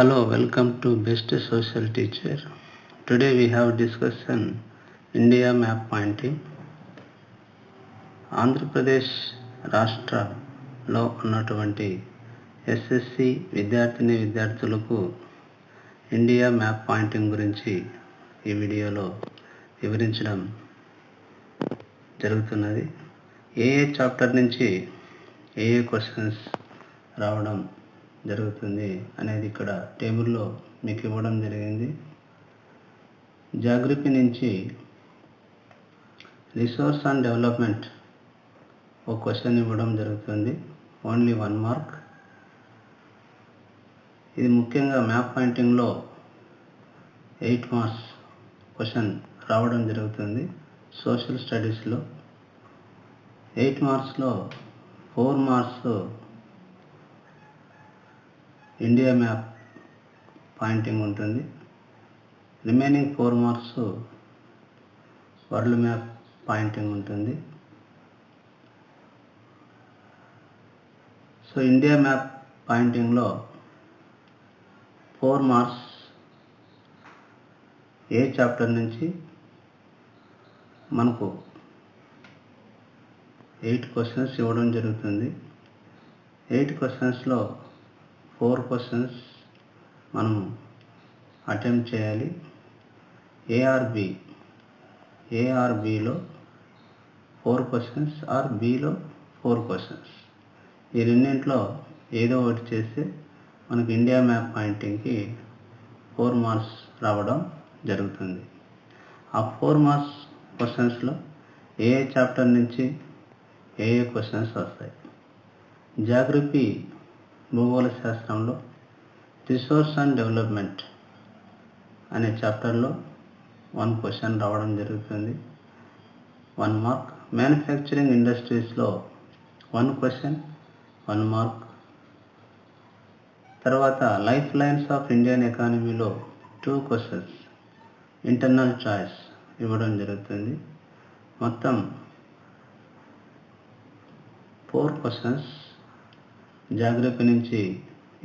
Hello, welcome to Best Social Teacher. Today we have discussion India map pointing. Andhra Pradesh రాష్ట్రంలో ఉన్నటువంటి SSC విద్యార్థులకు India map Poynting గురించి ఈ వీడియోలో వివరించడం జరుగుతున్నది. ఏ చాప్టర్ నుంచి ఏ క్వశ్చన్స్ రావడం జరుగుతుంది అనేది ఇక్కడ టేబుల్లో మీకు ఇవ్వడం జరిగింది. జాగ్రఫీ నుంచి రిసోర్స్ అండ్ డెవలప్మెంట్ ఒక క్వశ్చన్ ఇవ్వడం జరుగుతుంది, ఓన్లీ 1 మార్క్. ఇది ముఖ్యంగా మ్యాప్ పాయింటింగ్లో 8 మార్క్స్ క్వశ్చన్ రావడం జరుగుతుంది. సోషల్ స్టడీస్లో 8 మార్క్స్లో 4 మార్క్స్ ఇండియా మ్యాప్ పాయింటింగ్ ఉంటుంది. Remaining 4 marks world map pointing ఉంటుంది. సో ఇండియా మ్యాప్ పాయింటింగ్లో 4 మార్క్స్ ఏ చాప్టర్ నుంచి మనకు 8 క్వశ్చన్స్ ఇవ్వడం జరుగుతుంది. 8 క్వశ్చన్స్లో 4 క్వశ్చన్స్ మనం అటెంప్ట్ చేయాలి. ఏఆర్బిలో 4 క్వశ్చన్స్ ఆర్ బిలో 4 క్వశ్చన్స్, ఈ రెండింటిలో ఏదో ఒకటి చేస్తే మనకు ఇండియా మ్యాప్ పాయింటింగ్కి 4 మార్క్స్ రావడం జరుగుతుంది. ఆ 4 మార్క్స్ క్వశ్చన్స్లో ఏ చాప్టర్ నుంచి ఏ క్వశ్చన్స్ వస్తాయి. జాగ్రఫీ భూగోళ శాస్త్రంలో రిసోర్స్ అండ్ డెవలప్మెంట్ అనే చాప్టర్లో 1 క్వశ్చన్ రావడం జరుగుతుంది, 1 మార్క్. మ్యానుఫ్యాక్చరింగ్ ఇండస్ట్రీస్లో 1 క్వశ్చన్, 1 మార్క్. తర్వాత లైఫ్ లైన్స్ ఆఫ్ ఇండియన్ ఎకానమీలో 2 క్వశ్చన్స్ ఇంటర్నల్ చాయిస్ ఇవ్వడం జరుగుతుంది. మొత్తం 4 క్వశ్చన్స్ జాగ్రఫీ నుంచి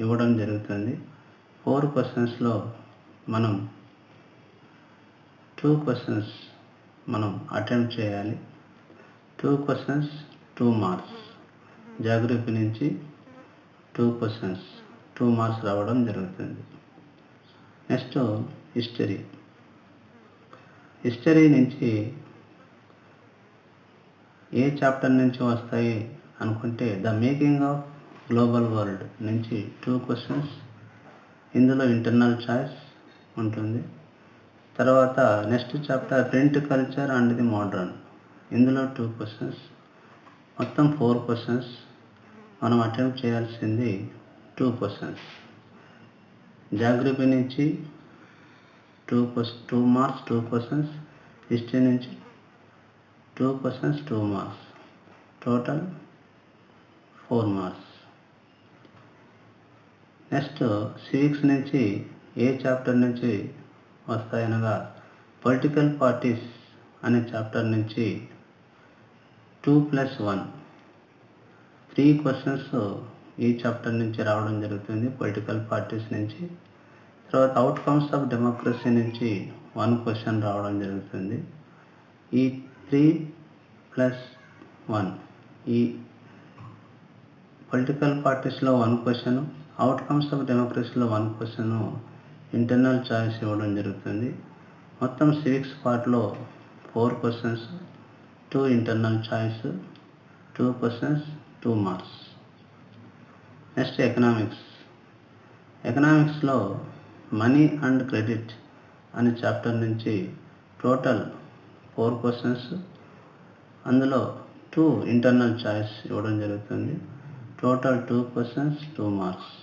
ఇవ్వడం జరుగుతుంది. 4 క్వశ్చన్స్లో మనం 2 క్వశ్చన్స్ మనం అటెంప్ట్ చేయాలి. 2 క్వశ్చన్స్ 2 మార్క్స్. జాగ్రఫీ నుంచి 2 క్వశ్చన్స్ 2 మార్క్స్ రావడం జరుగుతుంది. నెక్స్ట్ హిస్టరీ నుంచి ఏ చాప్టర్ నుంచి వస్తాయి అనుకుంటే the making of global world నుంచి 2 క్వశ్చన్స్, ఇందులో ఇంటర్నల్ చాయిస్ ఉంటుంది. తర్వాత next chapter print culture and the modern, ఇందులో 2 క్వశ్చన్స్. మొత్తం 4 క్వశ్చన్స్ మనం అటెంప్ట్ చేయాల్సింది 2 క్వశ్చన్స్. జాగ్రఫీ నుంచి 2 మార్క్స్ 2 క్వశ్చన్స్, హిస్టరీ నుంచి 2 questions 2 marks, total 4 marks. Next civics నుంచి ఏ చాప్టర్ నుంచి వస్తాయనగా పొలిటికల్ పార్టీస్ అనే చాప్టర్ నుంచి 2+1 3 క్వశ్చన్స్ ఈ చాప్టర్ నుంచి రావడం జరుగుతుంది, పొలిటికల్ పార్టీస్ నుంచి. తర్వాత అవుట్కమ్స్ ఆఫ్ డెమోక్రసీ నుంచి 1 క్వశ్చన్ రావడం జరుగుతుంది. ఈ 3+1 ఈ పొలిటికల్ పార్టీస్లో 1 క్వశ్చన్, అవుట్కమ్స్ ఆఫ్ డెమోక్రసీలో 1 క్వశ్చన్ ఇంటర్నల్ చాయిస్ ఇవ్వడం జరుగుతుంది. మొత్తం సివిక్స్ పార్ట్లో 4 questions, 2 internal choice, 2 questions 2 marks. Next ఎకనామిక్స్లో మనీ అండ్ క్రెడిట్ అనే చాప్టర్ నుంచి టోటల్ 4 క్వశ్చన్స్, అందులో 2 ఇంటర్నల్ చాయిస్ ఇవ్వడం జరుగుతుంది, టోటల్ 2 క్వశ్చన్స్ 2 మార్క్స్.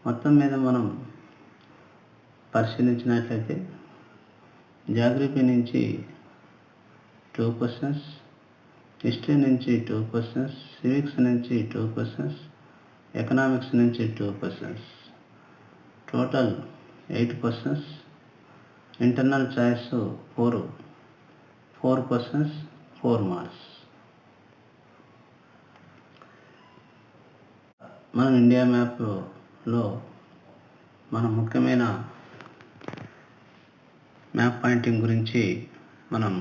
మొత్తం మీద మనం పరిశీలించినట్లయితే జాగ్రఫీ నుంచి 2 క్వశ్చన్స్, హిస్టరీ నుంచి 2 క్వశ్చన్స్, సివిక్స్ నుంచి 2 క్వశ్చన్స్, ఎకనామిక్స్ నుంచి 2 questions, total 8 questions. Internal choice 4 questions 4 marks. మనం ఇండియా మ్యాప్లో మన ముఖ్యమైన మ్యాప్ పాయింటింగ్ గురించి మనం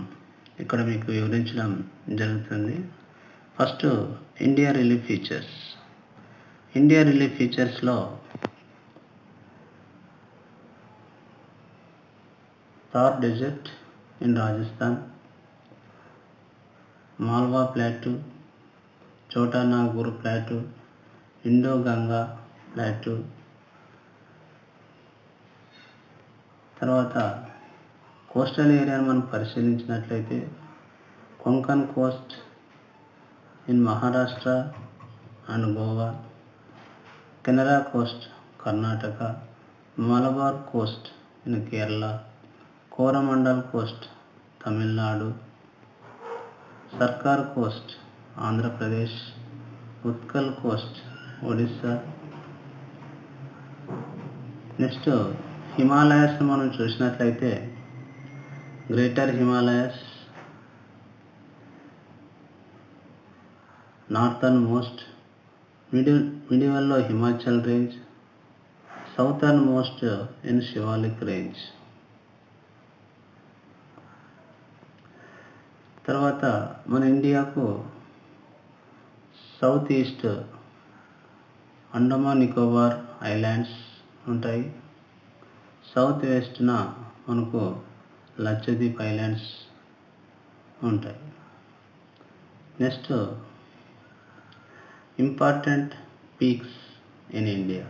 ఇక్కడ మీకు వివరించడం జరుగుతుంది. First India relief features. India relief ఫీచర్స్లో Thar desert in Rajasthan, Malwa plateau, Chota Nagpur plateau, Indo Ganga plateau, తర్వాత కోస్టల్ ఏరియాను మనం పరిశీలించినట్లయితే Konkan coast in Maharashtra and Goa, Canara coast Karnataka, Malabar coast in Kerala, Coromandel coast Tamil Nadu, Circar coast Andhra Pradesh, Utkal coast Odisha. Next Himalayas మనం చూసినట్లయితే గ్రేటర్ హిమాలయాస్, నార్థన్ మోస్ట్, మిడివల్లో Himachal range, southern most in Shivalik range. తర్వాత మన ఇండియాకు south east Andaman Nicobar islands ఉంటాయి. సౌత్ వెస్ట్న మనకు లక్షద్వీప్ ఐలాండ్స్ ఉంటాయి. Next important peaks in India.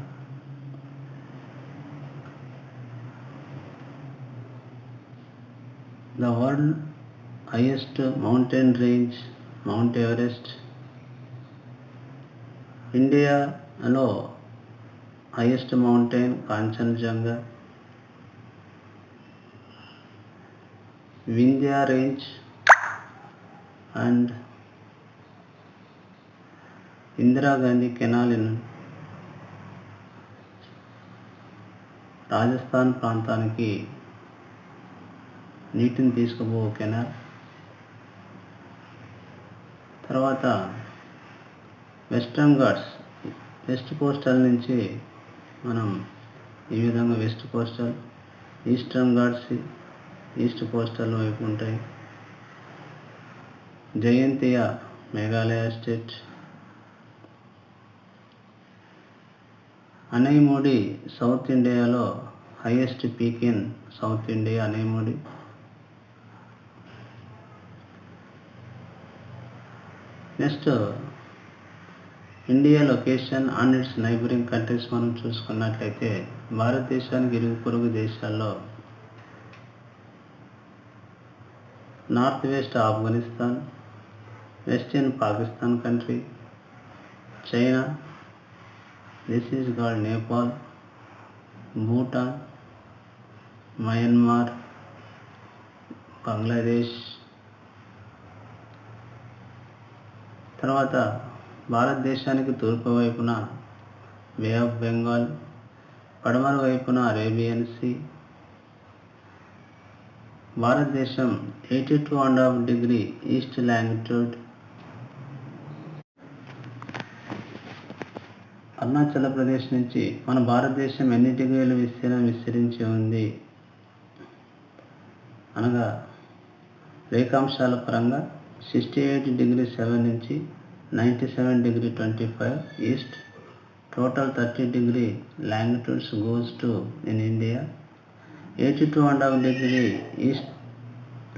The world highest mountain range Mount Everest. ఇండియాలో highest mountain Kanchenjunga, Vindhya range and Indira Gandhi canal in Rajasthan ప్రాంతానికి నీటిని తీసుకుపో కెనాల్. తర్వాత వెస్టర్న్ ఘాట్స్, వెస్ట్ కోస్టల్ నుంచి మనం ఈ విధంగా west coastal, eastern Ghats east coastal వైపు ఉంటాయి. జయంతియా మేఘాలయ స్టేట్, అనైమోడి సౌత్ ఇండియాలో highest peak in south India Anaimudi. Next India location and its neighbouring countries మనం చూసుకున్నట్లయితే భారతదేశానికి ఇరుగు పొరుగు దేశాల్లో north west Afghanistan, western Pakistan country, China, this is called Nepal, Bhutan, Myanmar, Bangladesh. తర్వాత భారతదేశానికి తూర్పు వైపున బే ఆఫ్ బెంగాల్, పడమర వైపున అరేబియన్ సీ. భారతదేశం 82.5 degree east longitude. Arunachal Pradesh నుంచి మన భారతదేశం ఎన్ని డిగ్రీల విస్తీర్ణం విస్తరించి ఉంది అనగా రేఖాంశాల పరంగా 68 డిగ్రీ 7 నుంచి 97 degree 25 east. Total 30 degree longitudes goes to in India. 82.5 degree east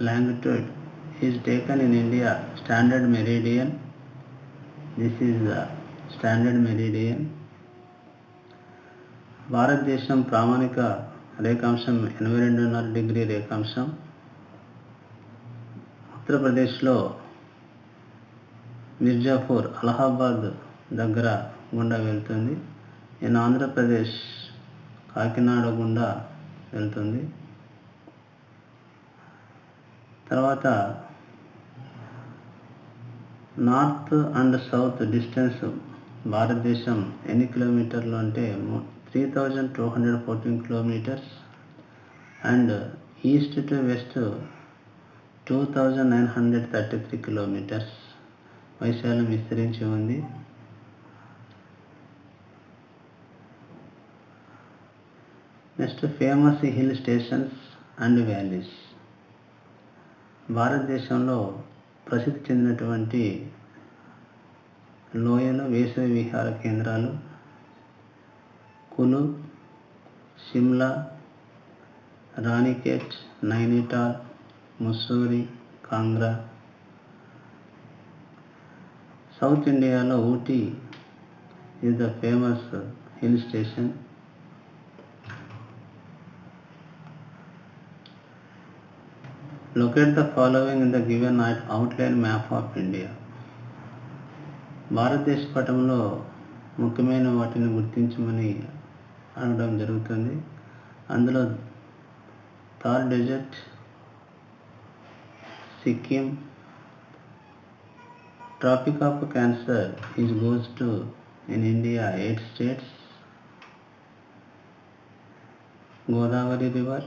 longitude is taken in India standard meridian. This is the standard meridian. భారతదేశం ప్రామాణిక రేఖాంశం 82.5 డిగ్రీ రేఖాంశం. ఉత్తరప్రదేశ్లో మిర్జాపూర్ అలహాబాద్ దగ్గర గుండా వెళ్తుంది. ఇన్ ఆంధ్రప్రదేశ్ కాకినాడ గుండా వెళ్తుంది. తర్వాత నార్త్ అండ్ సౌత్ డిస్టెన్స్ భారతదేశం ఎన్ని కిలోమీటర్లు అంటే 3214 kilometres and east to west 2933 kilometres వైశాల్యం విస్తరించి ఉంది. Next famous hill stations and valleys. భారతదేశంలో ప్రసిద్ధి చెందినటువంటి లోయలు, వేసవి విహార కేంద్రాలు కులు, షిమ్లా, రాణిఖేట్, నైనిటాల్, ముస్సూరి, కాంగ్రా. సౌత్ ఇండియాలో Ooty is the famous hill station. Locate the following in the given outline map of India. భారతదేశ పటంలో ముఖ్యమైన వాటిని గుర్తించమని అనడం జరుగుతుంది. అందులో Thar desert, Sikkim, tropic of cancer is goes to in India 8 states, Godavari river,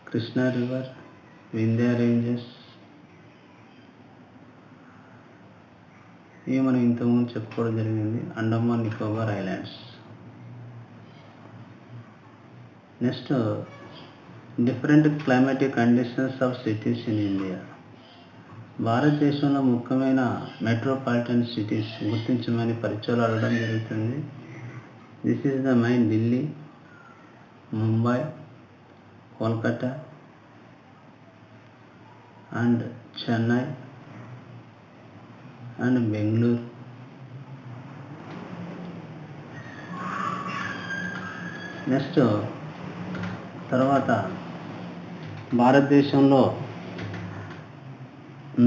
Krishna river, Vindhya ranges. ఇవి మనం ఇంతకుముందు చెప్పుకోవడం జరిగింది. Andaman Nicobar islands. Next different climatic conditions of cities in India. భారతదేశంలో ముఖ్యమైన మెట్రోపాలిటన్ సిటీస్ గుర్తించమని పరీక్షలు అడగడం జరుగుతుంది. This is the main Delhi, Mumbai, Kolkata and Chennai and Bengaluru. Next తర్వాత భారతదేశంలో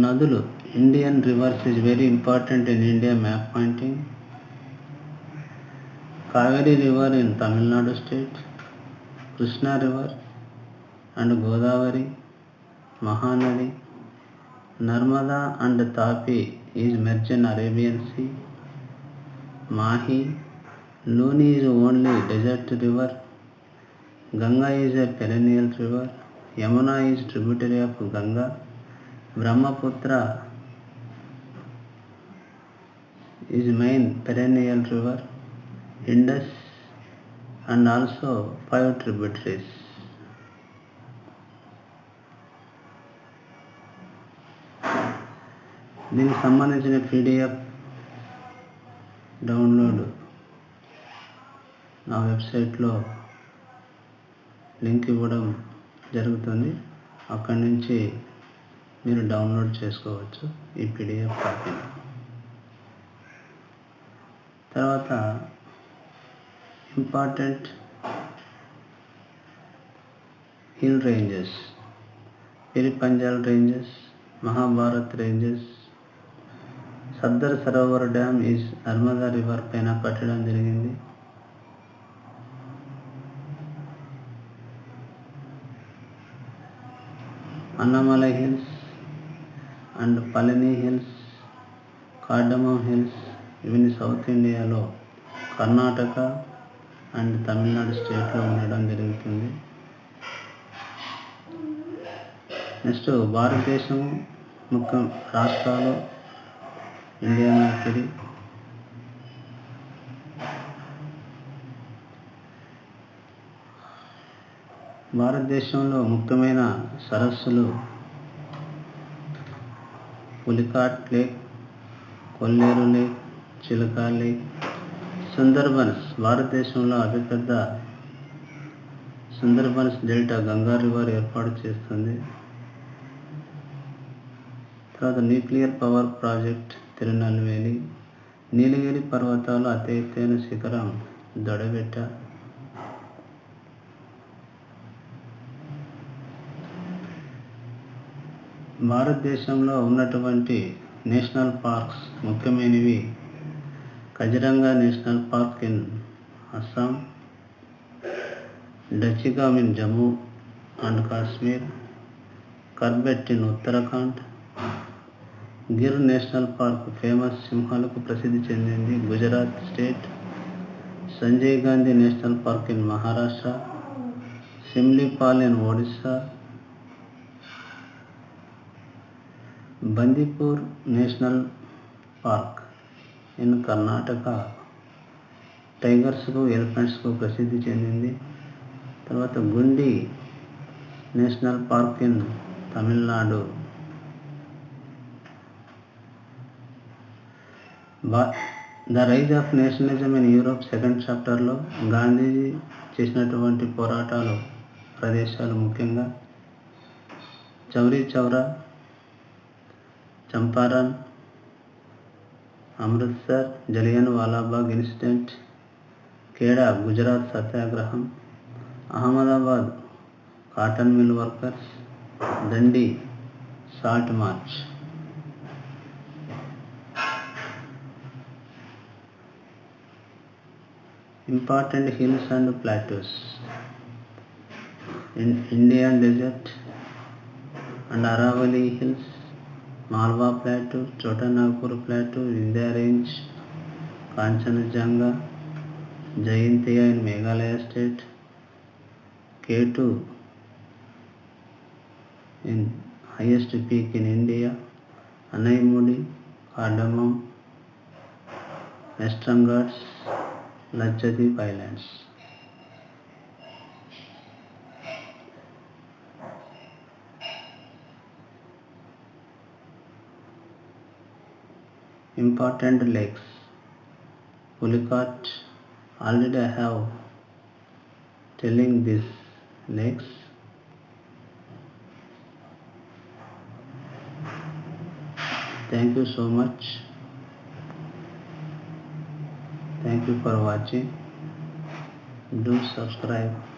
నదులు, Indian rivers is very important in India map pointing. Kaveri river in Tamil Nadu state, Krishna river and Godavari, Mahanadi, Narmada and Tapi is merge in Arabian sea, Mahi, Luni is only dessert river, Ganga is a perennial river, Yamuna is tributary of Ganga, Brahmaputra is main perennial river, Indus and also 5 tributaries. దీనికి సంబంధించిన PDF download నా వెబ్సైట్లో link ఇవ్వడం జరుగుతుంది. అక్కడి నుంచి మీరు download చేసుకోవచ్చు ఈ PDF కాపీని. తర్వాత important hill ranges, Pir Panjal ranges, Mahabharat ranges. Sardar Sarovar dam is Narmada river పైన కట్టడం జరిగింది. Annamalai hills and Palani hills, cardamom hills ఇవన్నీ సౌత్ ఇండియాలో కర్ణాటక అండ్ తమిళనాడు స్టేట్లో ఉండడం జరుగుతుంది. నెక్స్ట్ భారతదేశం ముఖ్య రాష్ట్రాలు ఇండియా మ్యాప్ ఇది. భారతదేశంలో ముఖ్యమైన సరస్సులు పులికాట్ లేక్, కొల్లేరు లేక్, చిలకా లేక్. సుందర్బన్స్, భారతదేశంలో అతిపెద్ద సుందర్బన్స్ డెల్టా గంగా రివర్ ఏర్పాటు చేస్తుంది. తర్వాత న్యూక్లియర్ పవర్ ప్రాజెక్ట్ తిరునల్వేలి, నీలగిరి పర్వతాలు అతి ఎత్తైన శిఖరం దొడబెట్ట. భారతదేశంలో ఉన్నటువంటి నేషనల్ పార్క్స్ ముఖ్యమైనవి Kaziranga national park in Assam, Dachigam in Jammu and Kashmir, Corbett in Uttarakhand. Gir national park famous సింహాలకు ప్రసిద్ధి చెందింది, Gujarat state. Sanjay Gandhi national park in Maharashtra, Simlipal in Odisha. Bandipur national park in Karnataka టైగర్స్కు, ఎలిఫెంట్స్కు ప్రసిద్ధి చెందింది. తర్వాత Guindy national park in Tamil Nadu. The rise of nationalism in Europe second చాప్టర్లో గాంధీజీ చేసినటువంటి పోరాటాలు ప్రదేశాలు ముఖ్యంగా చౌరీ చౌరా, చంపారన్, అమృత్సర్, జలియన్ వాలాబాగ్ ఇన్సిడెంట్, ఖేడా గుజరాత్ సత్యాగ్రహం, Ahmedabad cotton mill workers, Dandi salt march. Important hills and plateaus in Indian desert and Aravalli hills, Malwa plateau, Chota Nagpur plateau, Vindhya range, Kanchanjunga, Jayantiya in Meghalaya state, K2 in highest peak in India, Anaimudi, Cardamom, Western Ghats, Lakshadweep Islands. Important lakes. Pulicat, already I have telling these lakes. Thank you so much. Thank you for watching. Do subscribe.